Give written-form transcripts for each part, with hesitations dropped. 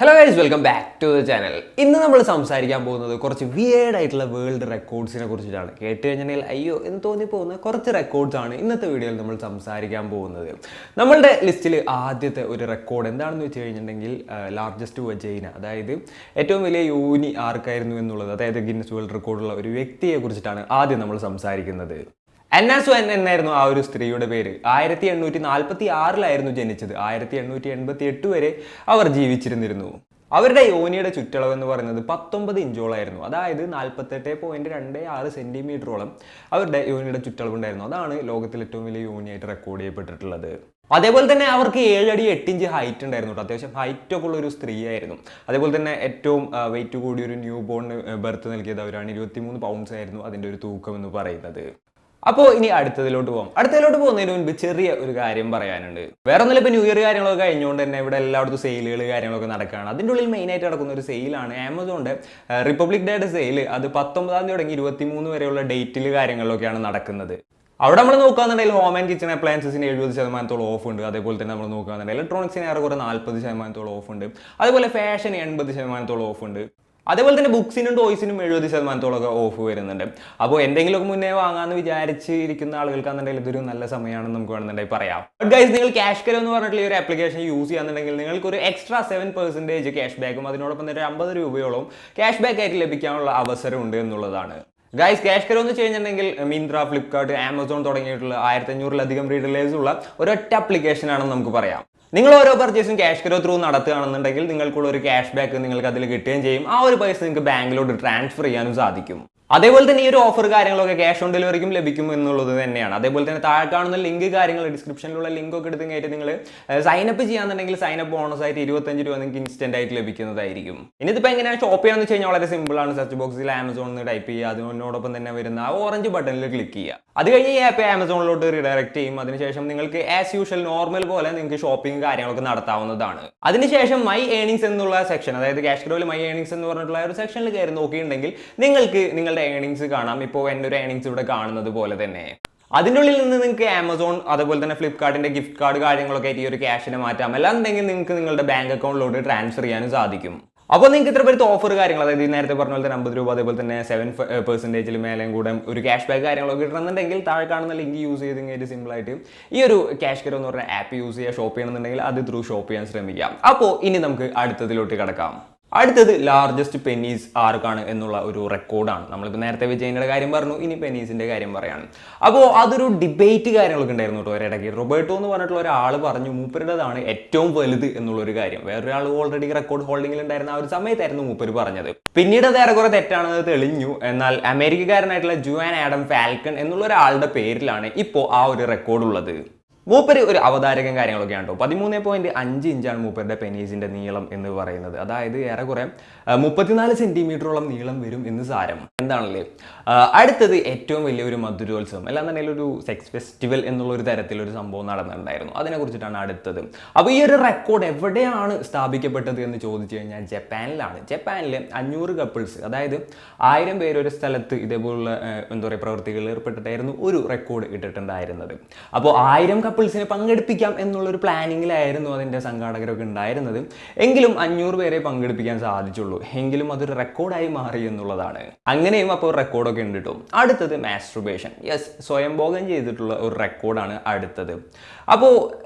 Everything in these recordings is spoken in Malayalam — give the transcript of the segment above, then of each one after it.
Hello guys, welcome back to the channel. ഇന്ന് നമ്മൾ സംസാരിക്കാൻ പോകുന്നത് കുറച്ച് വിയേർഡ് ആയിട്ടുള്ള വേൾഡ് റെക്കോർഡ്സിനെ കുറിച്ചിട്ടാണ്. കേട്ട് കഴിഞ്ഞാൽ അയ്യോ എന്ന് തോന്നിപ്പോകുന്ന കുറച്ച് റെക്കോർഡ്സ് ആണ് ഇന്നത്തെ വീഡിയോയിൽ നമ്മൾ സംസാരിക്കാൻ പോകുന്നത്. നമ്മളുടെ ലിസ്റ്റിൽ ആദ്യത്തെ ഒരു റെക്കോർഡ് എന്താണെന്ന് വെച്ച് കഴിഞ്ഞിട്ടുണ്ടെങ്കിൽ ലാർജസ്റ്റ് വജൈന, അതായത് ഏറ്റവും വലിയ യോനി ആർക്കായിരുന്നു എന്നുള്ളത്, അതായത് ഗിന്നസ് വേൾഡ് റെക്കോർഡുള്ള ഒരു വ്യക്തിയെ കുറിച്ചിട്ടാണ് ആദ്യം നമ്മൾ സംസാരിക്കുന്നത്. അന്നാസ്വാൻ എന്നായിരുന്നു ആ ഒരു സ്ത്രീയുടെ പേര്. 1846 ജനിച്ചത്. 1888 വരെ അവർ ജീവിച്ചിരുന്നിരുന്നു. അവരുടെ യോനിയുടെ ചുറ്റളവ് എന്ന് പറയുന്നത് 19 ഇഞ്ചോളായിരുന്നു. അതായത് 48.26 സെന്റിമീറ്ററോളം അവരുടെ യോനിയുടെ ചുറ്റളവ് ഉണ്ടായിരുന്നു. അതാണ് ലോകത്തിൽ ഏറ്റവും വലിയ യോനിയായിട്ട് റെക്കോർഡ് ചെയ്യപ്പെട്ടിട്ടുള്ളത്. അതേപോലെ തന്നെ അവർക്ക് 7 അടി 8 ഇഞ്ച് ഹൈറ്റ് ഉണ്ടായിരുന്നു. അത്യാവശ്യം ഹൈറ്റ് ഒക്കെ ഉള്ള ഒരു സ്ത്രീയായിരുന്നു. അതേപോലെ തന്നെ ഏറ്റവും വെയിറ്റ് കൂടിയ ഒരു ന്യൂ ബോൺ ബർത്ത് നൽകിയത് അവരാണ്. 23 പൗണ്ട്സ് ആയിരുന്നു അതിൻ്റെ ഒരു തൂക്കം എന്ന് പറയുന്നത്. അപ്പോൾ ഇനി അടുത്തതിലോട്ട് പോകുന്നതിന് മുൻപ് ചെറിയ ഒരു കാര്യം പറയാനുണ്ട്. വേറെ ഒന്നുമില്ല, ഇപ്പോൾ ന്യൂ ഇയർ കാര്യങ്ങളൊക്കെ കഴിഞ്ഞുകൊണ്ട് തന്നെ ഇവിടെ എല്ലായിടത്തും സെയിലുകൾ കാര്യങ്ങളൊക്കെ നടക്കുകയാണ്. അതിൻ്റെ ഉള്ളിൽ മെയിനായിട്ട് നടക്കുന്ന ഒരു സെയിലാണ് ആമസോണിൻ്റെ റിപ്പബ്ലിക് ഡേയുടെ സെയിൽ. അത് 19 തുടങ്ങി 23 വരെയുള്ള ഡേറ്റിൽ കാര്യങ്ങളിലൊക്കെയാണ് നടക്കുന്നത്. അവിടെ നമ്മൾ നോക്കുകയാണെന്നുണ്ടെങ്കിൽ ഹോം ആൻഡ് കിച്ചൺ അപ്ലയൻസസിന് 70% ഓഫ് ഉണ്ട്. അതേപോലെ തന്നെ നമ്മൾ നോക്കുകയാണെന്നുണ്ടെങ്കിൽ ഇലക്ട്രോണിക്സിന് ഏറെക്കുറെ 40% ഓഫ് ഉണ്ട്. അതേപോലെ ഫാഷന് 80% ഓഫ് ഉണ്ട്. അതേപോലെ തന്നെ ബുക്സിനും ടോയ്സിനും 70% ഓഫ് വരുന്നുണ്ട്. അപ്പോൾ എന്തെങ്കിലുമൊക്കെ മുന്നേ വാങ്ങാമെന്ന് വിചാരിച്ചിരിക്കുന്ന ആളുകൾക്കാണെന്നുണ്ടെങ്കിൽ ഇതൊരു നല്ല സമയമാണെന്ന് നമുക്ക് വേണമെന്നുണ്ടെങ്കിൽ പറയാം. ബട്ട് ഗൈസ്, നിങ്ങൾ ക്യാഷ് കരോ എന്ന് പറഞ്ഞിട്ടുള്ള ഈ ഒരു ആപ്ലിക്കേഷൻ യൂസ് ചെയ്യാന്നുണ്ടെങ്കിൽ നിങ്ങൾക്ക് ഒരു എക്സ്ട്രാ 7% ക്യാഷ് ബാക്കും അതിനോടൊപ്പം തന്നെ 50 രൂപയോളം ക്യാഷ് ബാക്ക് ആയിട്ട് ലഭിക്കാനുള്ള അവസരമുണ്ട് എന്നുള്ളതാണ്. ഗൈസ്, ക്യാഷ് കരോ എന്ന് വെച്ച് കഴിഞ്ഞിട്ടുണ്ടെങ്കിൽ മിന്ത്ര, ഫ്ലിപ്കാർട്ട്, ആമസോൺ തുടങ്ങിയിട്ടുള്ള 1500-ലധികം റീറ്റെയിലേഴ്സ് ഉള്ള ഒരൊറ്റ ആപ്ലിക്കേഷൻ ആണെന്ന് നമുക്ക് പറയാം. നിങ്ങൾ ഓരോ പർച്ചേസും ക്യാഷ് കരോ ത്രൂ നടത്തുകയാണെന്നുണ്ടെങ്കിൽ നിങ്ങൾക്കുള്ള ഒരു ക്യാഷ് ബാക്ക് നിങ്ങൾക്ക് അതിൽ കിട്ടുകയും ചെയ്യും. ആ ഒരു പൈസ നിങ്ങൾക്ക് ബാങ്കിലോട്ട് ട്രാൻസ്ഫർ ചെയ്യാനും സാധിക്കും. അതേപോലെ തന്നെ ഈ ഒരു ഓഫർ കാര്യങ്ങളൊക്കെ ക്യാഷ് ഓൺ ഡെലിവറിക്കും ലഭിക്കും എന്നുള്ളത് തന്നെയാണ്. അതേപോലെ തന്നെ താഴെ കാണുന്ന ലിങ്ക് കാര്യങ്ങൾ ഡിസ്ക്രിപ്ഷനിലുള്ള ലിങ്ക് ഒക്കെ എടുത്ത് കഴിഞ്ഞിട്ട് നിങ്ങൾ സൈനപ്പ് ചെയ്യാന്നുണ്ടെങ്കിൽ സൈനപ്പ് ബോണസ് ആയിട്ട് 25 രൂപ നിങ്ങൾക്ക് ഇൻസ്റ്റന്റ് ആയിട്ട് ലഭിക്കുന്നതായിരിക്കും. ഇനി ഇതിപ്പോൾ എങ്ങനെയാണ് ഷോപ്പ് ചെയ്യാന്ന് വെച്ച് കഴിഞ്ഞാൽ വളരെ സിമ്പിൾ ആണ്. സെർച്ച് ബോക്സിൽ ആമസോൺ എന്ന് ടൈപ്പ് ചെയ്യുക. അതിനോടൊപ്പം തന്നെ വരുന്ന ആ ഓറഞ്ച് ബട്ടണിൽ ക്ലിക്ക് ചെയ്യുക. അത് കഴിഞ്ഞ് ഈ ആപ്പ് ആമസോണിലോട്ട് റീഡയറക്ട് ചെയ്യും. അതിനുശേഷം നിങ്ങൾക്ക് ആസ് യൂഷ്വൽ നോർമൽ പോലെ നിങ്ങൾക്ക് ഷോപ്പിംഗ് കാര്യങ്ങളൊക്കെ നടത്താവുന്നതാണ്. അതിനുശേഷം മൈ ഏണിങ്സ് എന്നുള്ള സെക്ഷൻ, അതായത് ക്യാഷ് കരോയിൽ മൈ ഏണിങ്സ് എന്ന് പറഞ്ഞിട്ടുള്ള ഒരു സെക്ഷനിൽ കയറി നോക്കിയിട്ടുണ്ടെങ്കിൽ നിങ്ങൾക്ക് നിങ്ങളുടെ ഏണിങ്സ് കാണാം. ഇപ്പോൾ എൻ്റെ ഒരു ഏണിങ്സ് ഇവിടെ കാണുന്നത് പോലെ തന്നെ. അതിൻ്റെ ഉള്ളിൽ നിന്ന് നിങ്ങൾക്ക് ആമസോൺ അതേപോലെ തന്നെ ഫ്ലിപ്കാർട്ടിന്റെ ഗിഫ്റ്റ് കാർഡ് കാര്യങ്ങളൊക്കെ ആയിട്ട് ഈ ഒരു ക്യാഷിനെ മാറ്റാം. അല്ലാന്നുണ്ടെങ്കിൽ നിങ്ങൾക്ക് നിങ്ങളുടെ ബാങ്ക് അക്കൗണ്ടിലോട്ട് ട്രാൻസ്ഫർ ചെയ്യാനും സാധിക്കും. അപ്പോൾ നിങ്ങൾക്ക് ഇത്ര പേര് ഓഫർ കാര്യങ്ങൾ, അതായത് നേരത്തെ പറഞ്ഞ പോലെ തന്നെ 50 രൂപ അതേപോലെ തന്നെ 7% മേലെയും കൂടെ ഒരു ക്യാഷ് ബാക്ക് കാര്യങ്ങളൊക്കെ കിട്ടണമെന്നുണ്ടെങ്കിൽ താഴെ കാണുന്ന ലിങ്ക് യൂസ് ചെയ്ത് കഴിഞ്ഞാൽ സിമ്പിളായിട്ട് ഈ ഒരു ക്യാഷ് കരോ എന്ന് പറഞ്ഞ ആപ്പ് യൂസ് ചെയ്യുക. ഷോപ്പ് ചെയ്യണമെന്നുണ്ടെങ്കിൽ അത് ത്രൂ ഷോപ്പ് ചെയ്യാൻ ശ്രമിക്കാം. അപ്പോൾ ഇനി നമുക്ക് അടുത്തതിലോട്ട് കിടക്കാം. അടുത്തത് ലാർജസ്റ്റ് പെന്നീസ് ആർക്കാണ് എന്നുള്ള ഒരു റെക്കോർഡാണ്. നമ്മളിപ്പോൾ നേരത്തെ വിജയൻ്റെ കാര്യം പറഞ്ഞു, ഇനി പെന്നീസിൻ്റെ കാര്യം പറയാണ്. അപ്പോൾ അതൊരു ഡിബേറ്റ് കാര്യങ്ങളൊക്കെ ഉണ്ടായിരുന്നു കേട്ടോ ഒരിടയ്ക്ക്. റോബർട്ടോ എന്ന് പറഞ്ഞിട്ടുള്ള ഒരാൾ പറഞ്ഞു മൂപ്പരുടേതാണ് ഏറ്റവും വലുത് എന്നുള്ളൊരു കാര്യം. വേറൊരാൾ ഓൾറെഡി റെക്കോർഡ് ഹോൾഡിംഗിൽ ഉണ്ടായിരുന്ന ആ ഒരു സമയത്തായിരുന്നു മൂപ്പര് പറഞ്ഞത്. പിന്നീട് അത് ഏറെക്കുറെ തെറ്റാണെന്ന് തെളിഞ്ഞു. എന്നാൽ അമേരിക്കക്കാരനായിട്ടുള്ള ജുവാൻ ആഡം ഫാൽക്കൺ എന്നുള്ള ഒരാളുടെ പേരിലാണ് ഇപ്പോൾ ആ ഒരു റെക്കോർഡ് ഉള്ളത്. മൂപ്പര് ഒരു അവതാരകം കാര്യങ്ങളൊക്കെയാണ് കേട്ടോ. 13.5 ഇഞ്ചാണ് മൂപ്പരുടെ പെനീസിന്റെ നീളം എന്ന് പറയുന്നത്. അതായത് ഏറെക്കുറെ 34 സെന്റിമീറ്ററോളം നീളം വരും എന്ന് സാരം. എന്താണല്ലേ. അടുത്തത് ഏറ്റവും വലിയൊരു മധുരോത്സവം, അല്ലാന്നുണ്ടെങ്കിൽ ഒരു സെക്സ് ഫെസ്റ്റിവൽ എന്നുള്ളൊരു തരത്തിലൊരു സംഭവം നടന്നിട്ടുണ്ടായിരുന്നു. അതിനെ കുറിച്ചിട്ടാണ് അടുത്തത്. അപ്പോൾ ഈ ഒരു റെക്കോർഡ് എവിടെയാണ് സ്ഥാപിക്കപ്പെട്ടത് എന്ന് ചോദിച്ചു കഴിഞ്ഞാൽ ജപ്പാനിലാണ്. ജപ്പാനിൽ 500 കപ്പിൾസ്, അതായത് 1000 പേര് ഒരു സ്ഥലത്ത് ഇതേപോലുള്ള എന്താ പറയുക പ്രവൃത്തികളിൽ ഏർപ്പെട്ടിട്ടായിരുന്നു ഒരു റെക്കോർഡ് ഇട്ടിട്ടുണ്ടായിരുന്നത്. അപ്പോൾ 1000 കപ്പിൾസിനെ പങ്കെടുപ്പിക്കാം എന്നുള്ളൊരു പ്ലാനിങ്ങിലായിരുന്നു അതിൻ്റെ സംഘാടകരൊക്കെ ഉണ്ടായിരുന്നത്. എങ്കിലും 500 പേരെ പങ്കെടുപ്പിക്കാൻ സാധിച്ചുള്ളൂ. എങ്കിലും അതൊരു റെക്കോർഡായി മാറി എന്നുള്ളതാണ്. അങ്ങനെയും അപ്പോൾ റെക്കോർഡൊക്കെ ഉണ്ട് കേട്ടോ. അടുത്തത് മാസ്ട്രുബേഷൻ. യെസ്, സ്വയംഭോഗം ചെയ്തിട്ടുള്ള ഒരു റെക്കോർഡാണ് അടുത്തത്. അപ്പോൾ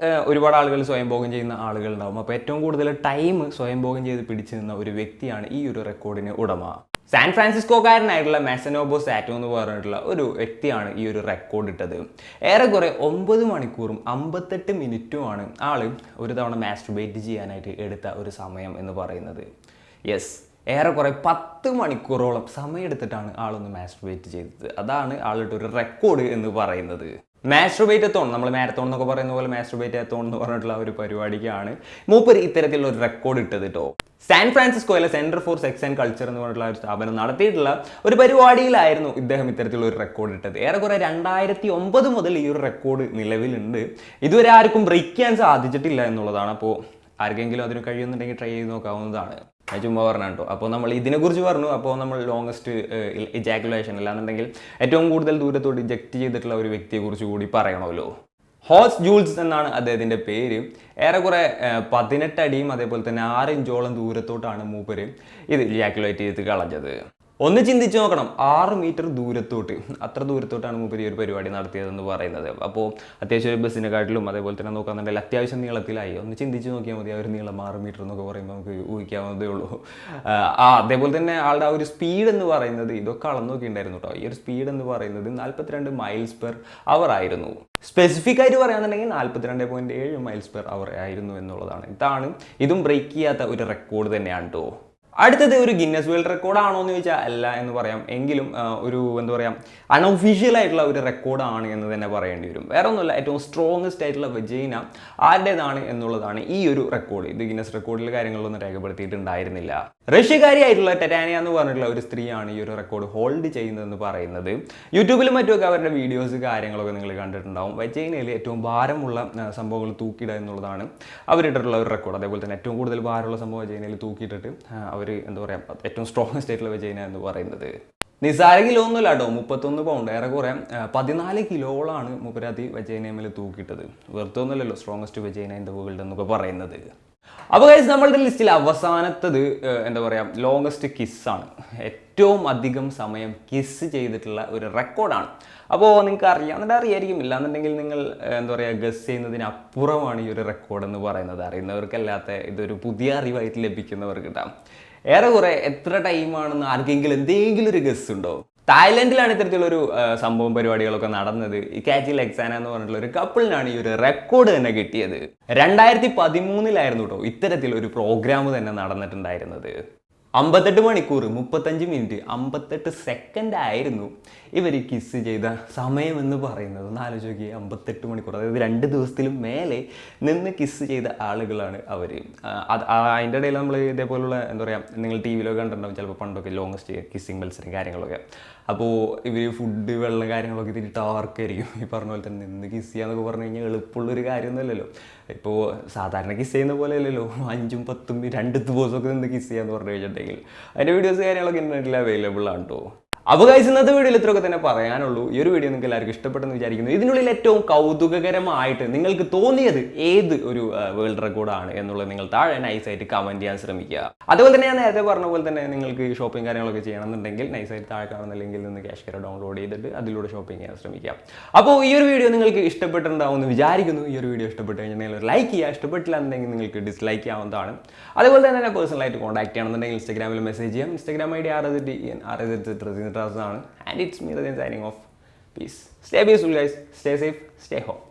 ഒരുപാട് ആളുകൾ സ്വയംഭോഗം ചെയ്യുന്ന ആളുകൾ ഉണ്ടാവും. അപ്പോൾ ഏറ്റവും കൂടുതൽ ടൈം സ്വയംഭോഗം ചെയ്ത് പിടിച്ചു നിന്ന ഒരു വ്യക്തിയാണ് ഈ ഒരു റെക്കോർഡിന് ഉടമ. സാൻ ഫ്രാൻസിസ്കോക്കാരനായിട്ടുള്ള മെസനോബോ സാറ്റോ എന്ന് പറഞ്ഞിട്ടുള്ള ഒരു വ്യക്തിയാണ് ഈ ഒരു റെക്കോർഡ് ഇട്ടത്. ഏറെക്കുറെ 9 മണിക്കൂറും 58 മിനിറ്റുമാണ് ആള് ഒരു തവണ മാസ്റ്റുബേറ്റ് ചെയ്യാനായിട്ട് എടുത്ത ഒരു സമയം എന്ന് പറയുന്നത്. യെസ്, ഏറെക്കുറെ 10 മണിക്കൂറോളം സമയം എടുത്തിട്ടാണ് ആളൊന്ന് മാസ്റ്റുബേറ്റ് ചെയ്തത്. അതാണ് ആളുടെ ഒരു റെക്കോർഡ് എന്ന് പറയുന്നത്. മാസ്റ്റുബേറ്റത്തോൺ, നമ്മൾ മാരത്തോൺ എന്നൊക്കെ പറയുന്ന പോലെ മാസ്റ്റുബേറ്റത്തോൺ എന്ന് പറഞ്ഞിട്ടുള്ള ഒരു പരിപാടിക്കാണ് മൂപ്പര് ഇത്തരത്തിലുള്ള ഒരു റെക്കോർഡ് ഇട്ടത് കേട്ടോ. സാൻ ഫ്രാൻസിസ്കോയിലെ Center for Sex and Culture എന്ന് പറഞ്ഞിട്ടുള്ള ഒരു സ്ഥാപനം നടത്തിയിട്ടുള്ള ഒരു പരിപാടിയിലായിരുന്നു ഇദ്ദേഹം ഇത്തരത്തിലുള്ള ഒരു റെക്കോർഡ് ഇട്ടത്. ഏറെക്കുറെ 2009 മുതൽ ഈ ഒരു റെക്കോർഡ് നിലവിലുണ്ട്. ഇതുവരെ ആർക്കും ബ്രേക്ക് ചെയ്യാൻ സാധിച്ചിട്ടില്ല എന്നുള്ളതാണ്. അപ്പോൾ ആർക്കെങ്കിലും അതിന് കഴിയുന്നുണ്ടെങ്കിൽ ട്രൈ ചെയ്ത് നോക്കാവുന്നതാണ്. ഞാൻ ചുമ്മാ പറഞ്ഞു കേട്ടോ. അപ്പോൾ നമ്മൾ ഇതിനെക്കുറിച്ച് പറഞ്ഞു. അപ്പോൾ നമ്മൾ ലോങ്ങസ്റ്റ് ഇജാക്കുലേഷൻ അല്ലാന്നുണ്ടെങ്കിൽ ഏറ്റവും കൂടുതൽ ദൂരത്തോട്ട് ഇജക്റ്റ് ചെയ്തിട്ടുള്ള ഒരു വ്യക്തിയെക്കുറിച്ച് കൂടി പറയണമല്ലോ. ഹോസ് ജൂൾസ് എന്നാണ് അദ്ദേഹത്തിൻ്റെ പേര്. ഏറെക്കുറെ 18 അടിയും അതേപോലെ തന്നെ 6 ഇഞ്ചോളം ദൂരത്തോട്ടാണ് മൂപ്പര് ഇത് ഇയാക്കുലേറ്റ് ചെയ്ത് കളഞ്ഞത്. ഒന്ന് ചിന്തിച്ച് നോക്കണം, 6 മീറ്റർ ദൂരത്തോട്ട്, അത്ര ദൂരത്തോട്ടാണ് മൂപ്പര് ഈ ഒരു പരിപാടി നടത്തിയതെന്ന് പറയുന്നത്. അപ്പോൾ അത്യാവശ്യം ഒരു ബസ്സിനെക്കാട്ടിലും അതേപോലെ തന്നെ നോക്കാന്നുണ്ടെങ്കിൽ അത്യാവശ്യം നീളത്തിലായി. ഒന്ന് ചിന്തിച്ച് നോക്കിയാൽ മതി, ആ ഒരു നീളം 6 മീറ്റർ എന്നൊക്കെ പറയുമ്പോൾ നമുക്ക് ഊഹിക്കാവുന്നതേ ഉള്ളൂ. അതേപോലെ തന്നെ ആളുടെ ആ ഒരു സ്പീഡ് എന്ന് പറയുന്നത് ഇതൊക്കെ അളന്നു നോക്കിയിട്ടുണ്ടായിരുന്നു കേട്ടോ. ഈ ഒരു സ്പീഡ് എന്ന് പറയുന്നത് 42 മൈൽസ് പെർ അവർ ആയിരുന്നു. സ്പെസിഫിക് ആയിട്ട് പറയുകയാണെന്നുണ്ടെങ്കിൽ 42.7 മൈൽസ് പെർ അവർ ആയിരുന്നു എന്നുള്ളതാണ്. ഇതും ബ്രേക്ക് ചെയ്യാത്ത ഒരു റെക്കോർഡ് തന്നെയാണ് കേട്ടോ. അടുത്തത് ഒരു ഗിന്നസ് വേൾഡ് റെക്കോർഡ് ആണോ എന്ന് ചോദിച്ചാൽ അല്ല എന്ന് പറയാം. എങ്കിലും ഒരു എന്താ പറയുക, അൺഒഫീഷ്യൽ ആയിട്ടുള്ള ഒരു റെക്കോർഡാണ് എന്ന് തന്നെ പറയേണ്ടി വരും. വേറെ ഒന്നുമില്ല, ഏറ്റവും സ്ട്രോങ്ങസ്റ്റ് ആയിട്ടുള്ള വജൈന ആരുടേതാണ് എന്നുള്ളതാണ് ഈ ഒരു റെക്കോർഡ്. ഇത് ഗിന്നസ് റെക്കോർഡിൽ കാര്യങ്ങളൊന്നും രേഖപ്പെടുത്തിയിട്ടുണ്ടായിരുന്നില്ല. റഷ്യക്കാരിയായിട്ടുള്ള ടെറ്റാനിയ എന്ന് പറഞ്ഞിട്ടുള്ള ഒരു സ്ത്രീയാണ് ഈ ഒരു റെക്കോർഡ് ഹോൾഡ് ചെയ്യുന്നതെന്ന് പറയുന്നത്. യൂട്യൂബിലും മറ്റുമൊക്കെ അവരുടെ വീഡിയോസ് കാര്യങ്ങളൊക്കെ നിങ്ങൾ കണ്ടിട്ടുണ്ടാവും. വജൈനയിൽ ഏറ്റവും ഭാരമുള്ള സംഭവങ്ങൾ തൂക്കിയിടുക എന്നുള്ളതാണ് അവരിട്ടിട്ടുള്ള ഒരു റെക്കോർഡ്. അതേപോലെ തന്നെ ഏറ്റവും കൂടുതൽ ഭാരമുള്ള സംഭവം വജൈനയിൽ തൂക്കിയിട്ടിട്ട് അവർ എന്താ പറയുക, ഏറ്റവും സ്ട്രോങ്ങസ്റ്റ് ആയിട്ടുള്ള വജൈന എന്ന് പറയുന്നത്. നിസാര കിലോ ഒന്നുമില്ല കേട്ടോ, 31 പൗണ്ട്, ഏറെക്കുറെ 14 കിലോളാണ് മൂപ്പരാതി വജൈനയിൽ തൂക്കിയിട്ടത്. വെറുതെ ഒന്നുമല്ലല്ലോ strongest vagina in the world എന്നൊക്കെ പറയുന്നത്. അപ്പോൾ ഗൈസ്, നമ്മളുടെ ലിസ്റ്റിൽ അവസാനത്തത് എന്താ പറയുക, ലോങ്ങസ്റ്റ് കിസ്സാണ്. ഏറ്റവും അധികം സമയം കിസ് ചെയ്തിട്ടുള്ള ഒരു റെക്കോർഡാണ്. അപ്പോൾ നിങ്ങൾക്ക് അറിയായിരിക്കും, ഇല്ലാന്നുണ്ടെങ്കിൽ നിങ്ങൾ എന്താ പറയുക, ഗസ് ചെയ്യുന്നതിനപ്പുറമാണ് ഈ ഒരു റെക്കോർഡ് എന്ന് പറയുന്നത്. അറിയുന്നവർക്കല്ലാത്ത ഇതൊരു പുതിയ അറിവായിട്ട് ലഭിക്കുന്നവർക്ക് കിട്ടാം. ഏറെക്കുറെ എത്ര ടൈമാണെന്ന് ആർക്കെങ്കിലും എന്തെങ്കിലും ഒരു ഗസ് ഉണ്ടോ? തായ്ലൻഡിലാണ് ഇത്തരത്തിലൊരു സംഭവം പരിപാടികളൊക്കെ നടന്നത്. ഈ കാച്ചി ലെക്സാന എന്ന് പറഞ്ഞിട്ടുള്ള ഒരു കപ്പിളിനാണ് ഈ ഒരു റെക്കോർഡ് തന്നെ കിട്ടിയത്. 2013 കേട്ടോ ഇത്തരത്തിലൊരു പ്രോഗ്രാം തന്നെ നടന്നിട്ടുണ്ടായിരുന്നത്. 58 മണിക്കൂർ 35 മിനിറ്റ് 58 സെക്കൻഡ് ആയിരുന്നു ഇവർ കിസ് ചെയ്ത സമയം എന്ന് പറയുന്നത്. ഒന്ന് ആലോചിച്ച് നോക്കി, 58 മണിക്കൂർ, അതായത് 2 ദിവസത്തിലും മേലെ നിന്ന് കിസ് ചെയ്ത ആളുകളാണ് അവർ. അതിൻ്റെ ഇടയിൽ നമ്മൾ ഇതേപോലുള്ള എന്താ പറയുക, നിങ്ങൾ ടി വിയിലൊക്കെ കണ്ടിട്ടുണ്ടാവും ചിലപ്പോൾ പണ്ടൊക്കെ ലോങ്ങസ്റ്റ് കിസ്സിങ് മത്സരം കാര്യങ്ങളൊക്കെ. അപ്പോൾ ഇവർ ഫുഡ് വെള്ളം കാര്യങ്ങളൊക്കെ ഇത്തിരി ടാർക്കായിരിക്കും. ഈ പറഞ്ഞ പോലെ തന്നെ നിന്ന് കിസ് ചെയ്യാന്നൊക്കെ പറഞ്ഞു കഴിഞ്ഞാൽ എളുപ്പമുള്ളൊരു കാര്യമൊന്നുമല്ലല്ലോ. ഇപ്പോൾ സാധാരണ കിസ് ചെയ്യുന്ന പോലെ അല്ലല്ലോ 5ഉം 10ഉം 2 ദിവസമൊക്കെ നിന്ന് കിസ് ചെയ്യാന്ന് പറഞ്ഞു കഴിഞ്ഞിട്ടുണ്ടെങ്കിൽ. അതിൻ്റെ വീഡിയോസ് കാര്യങ്ങളൊക്കെ ഇൻ്റർനെറ്റിൽ അവൈലബിൾ ആണ് കേട്ടോ. അപ്പോൾ ഗൈസ്, ഇന്നത്തെ വീഡിയോയിൽ ഇത്രയൊക്കെ തന്നെ പറയാനുള്ളൂ. ഈ ഒരു വീഡിയോ നിങ്ങൾക്ക് എല്ലാവർക്കും ഇഷ്ടപ്പെട്ടെന്ന് വിചാരിക്കുന്നു. ഇതിനുള്ളിൽ ഏറ്റവും കൗതുകകരമായിട്ട് നിങ്ങൾക്ക് തോന്നിയത് ഏത് ഒരു വേൾഡ് റെക്കോർഡാണ് എന്നുള്ളത് നിങ്ങൾ താഴെ നൈസായിട്ട് കമൻറ്റ് ചെയ്യാൻ ശ്രമിക്കുക. അതുപോലെ തന്നെ ഞാൻ നേരത്തെ പറഞ്ഞ പോലെ തന്നെ നിങ്ങൾക്ക് ഷോപ്പിംഗ് കാര്യങ്ങളൊക്കെ ചെയ്യണമെന്നുണ്ടെങ്കിൽ നൈസായിട്ട് താഴെ കാണുന്ന ലിങ്കിൽ നിന്ന് ക്യാഷ് കെയർ ഡൗൺലോഡ് ചെയ്തിട്ട് അതിലൂടെ ഷോപ്പിംഗ് ചെയ്യാൻ ശ്രമിക്കുക. അപ്പോൾ ഈ ഒരു വീഡിയോ നിങ്ങൾക്ക് ഇഷ്ടപ്പെട്ടിട്ടുണ്ടാവുമെന്ന് വിചാരിക്കുന്നു. ഈ ഒരു വീഡിയോ ഇഷ്ടപ്പെട്ട് കഴിഞ്ഞാൽ ലൈക്ക് ചെയ്യുക, ഇഷ്ടപ്പെട്ടില്ല എന്നുണ്ടെങ്കിൽ നിങ്ങൾക്ക് ഡിസ്ലൈക്ക് ചെയ്യാവുന്നതാണ്. അതുപോലെ തന്നെ എന്നെ പേഴ്സണലായിട്ട് കോൺടാക്ട് ചെയ്യണമെന്നുണ്ടെങ്കിൽ ഇൻസ്റ്റാഗ്രാമിൽ മെസ്സേജ് ചെയ്യാം. ഇൻസ്റ്റാഗ്രാം ID RZN ആണ്. And it's me, Razeen, signing off. Peace. Stay peaceful, guys. Stay safe. Stay home.